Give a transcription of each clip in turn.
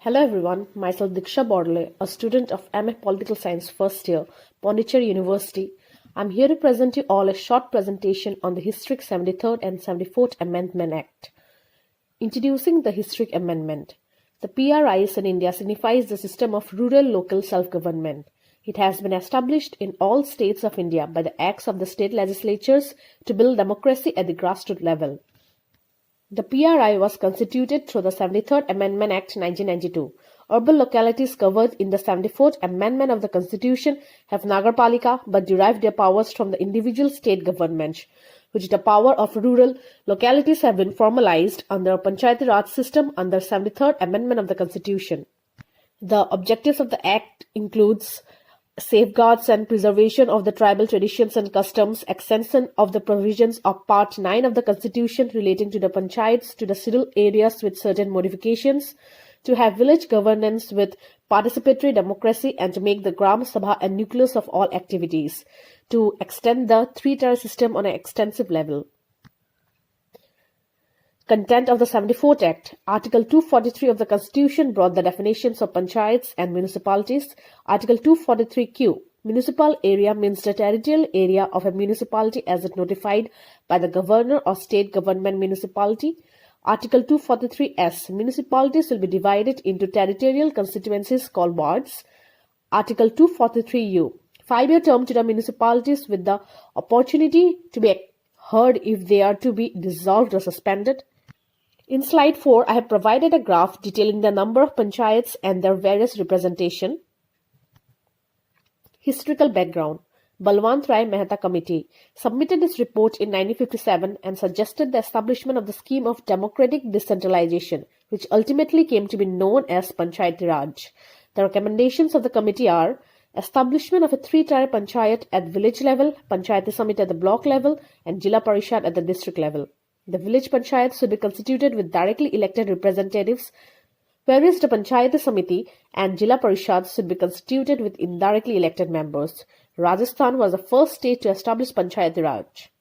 Hello everyone, myself Diksha Bordle, a student of MA Political Science first year, Pondicherry University. I'm here to present you all a short presentation on the Historic 73rd and 74th Amendment Act. Introducing the Historic Amendment. The PRIs in India signifies the system of rural local self-government. It has been established in all states of India by the acts of the state legislatures to build democracy at the grassroots level. The PRI was constituted through the 73rd Amendment Act 1992. Urban localities covered in the 74th Amendment of the Constitution have Nagarpalika but derive their powers from the individual state governments, which the power of rural localities have been formalized under a Panchayati Raj system under 73rd Amendment of the Constitution. The objectives of the Act includes safeguards and preservation of the tribal traditions and customs, extension of the provisions of Part 9 of the Constitution relating to the panchayats to the civil areas with certain modifications, to have village governance with participatory democracy and to make the Gram Sabha a nucleus of all activities, to extend the three-tier system on an extensive level. Content of the 74th Act. Article 243 of the Constitution brought the definitions of panchayats and municipalities. Article 243Q. Municipal area means the territorial area of a municipality as it notified by the governor or state government municipality. Article 243S. Municipalities will be divided into territorial constituencies called wards. Article 243U. 5-year term to the municipalities with the opportunity to be heard if they are to be dissolved or suspended. In slide 4, I have provided a graph detailing the number of panchayats and their various representation. Historical background. Balwant Rai Mehta Committee submitted its report in 1957 and suggested the establishment of the scheme of democratic decentralization, which ultimately came to be known as Panchayati Raj. The recommendations of the committee are establishment of a three-tier panchayat at village level, Panchayati Samiti at the block level, and Jila Parishad at the district level. The village panchayats should be constituted with directly elected representatives, whereas the Panchayati Samiti and Jila Parishad should be constituted with indirectly elected members. Rajasthan was the first state to establish Panchayati Raj.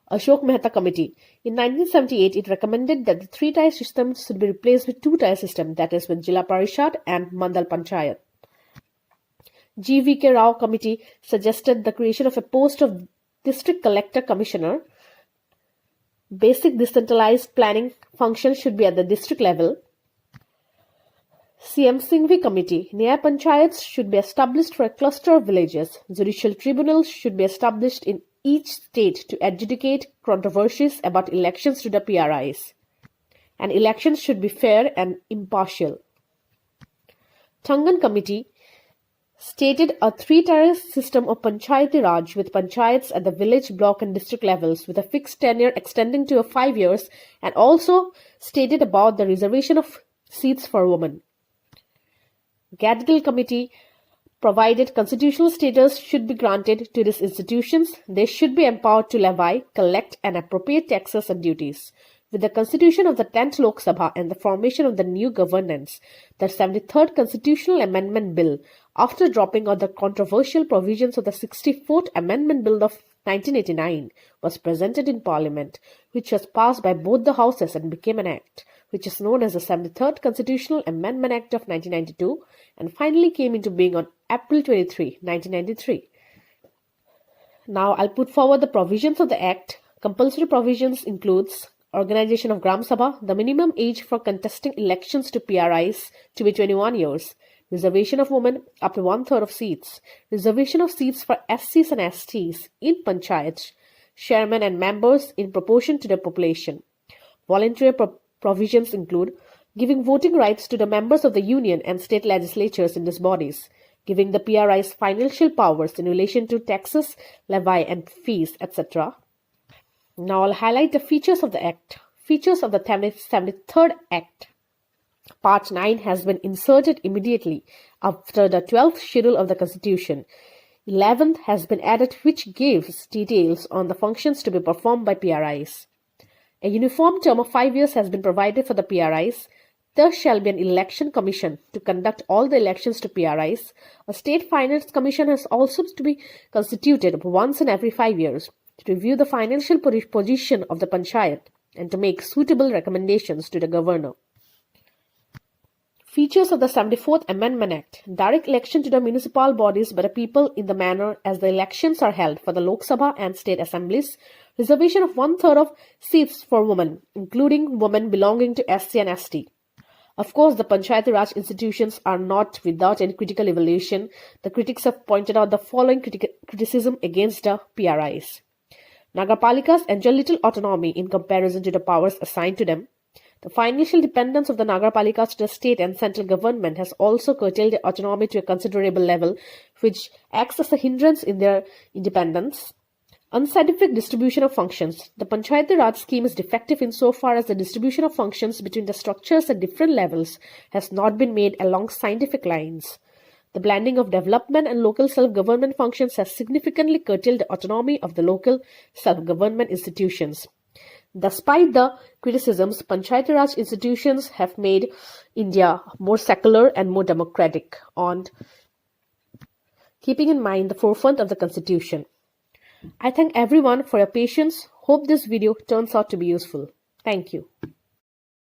Ashok Mehta Committee. In 1978, it recommended that the three-tier system should be replaced with two-tier system, that is with Jila Parishad and Mandal Panchayat. G.V.K. Rao Committee suggested the creation of a post of District Collector Commissioner. Basic decentralized planning function should be at the district level. C.M. Singhvi Committee. Nyaya Panchayats should be established for a cluster of villages. Judicial tribunals should be established in each state to adjudicate controversies about elections to the PRIs. And elections should be fair and impartial. Tangan Committee stated a three-tier system of Panchayati Raj with panchayats at the village, block and district levels with a fixed tenure extending to 5 years, and also stated about the reservation of seats for women. Gadgil Committee provided constitutional status should be granted to these institutions. They should be empowered to levy, collect and appropriate taxes and duties. With the constitution of the 10th Lok Sabha and the formation of the new governance, the 73rd Constitutional Amendment Bill, after dropping out the controversial provisions of the 64th Amendment Bill of 1989, was presented in Parliament, which was passed by both the houses and became an act, which is known as the 73rd Constitutional Amendment Act of 1992, and finally came into being on April 23, 1993. Now I'll put forward the provisions of the Act. Compulsory provisions includes organization of Gram Sabha, the minimum age for contesting elections to PRIs to be 21 years, reservation of women up to 1/3 of seats, reservation of seats for SCs and STs in panchayats, chairmen and members in proportion to the population. Voluntary provisions include giving voting rights to the members of the union and state legislatures in these bodies, giving the PRIs financial powers in relation to taxes, levy and fees, etc. Now I'll highlight the features of the Act. Features of the 73rd Act. Part 9 has been inserted immediately after the 12th schedule of the Constitution. 11th has been added, which gives details on the functions to be performed by PRIs. A uniform term of 5 years has been provided for the PRIs. There shall be an election commission to conduct all the elections to PRIs. A state finance commission has also to be constituted once in every 5 years to review the financial position of the panchayat and to make suitable recommendations to the governor. Features of the 74th Amendment Act: direct election to the municipal bodies by the people in the manner as the elections are held for the Lok Sabha and state assemblies, reservation of 1/3 of seats for women, including women belonging to SC and ST. Of course, the Panchayati Raj institutions are not without any critical evaluation. The critics have pointed out the following criticism against the PRIs. Nagarpalikas enjoy little autonomy in comparison to the powers assigned to them. The financial dependence of the Nagarpalikas to the state and central government has also curtailed their autonomy to a considerable level, which acts as a hindrance in their independence. Unscientific distribution of functions. The Panchayati Raj scheme is defective insofar as the distribution of functions between the structures at different levels has not been made along scientific lines. The blending of development and local self-government functions has significantly curtailed the autonomy of the local self-government institutions. Despite the criticisms, Panchayati Raj institutions have made India more secular and more democratic, and keeping in mind the forefront of the Constitution. I thank everyone for your patience. Hope this video turns out to be useful. Thank you.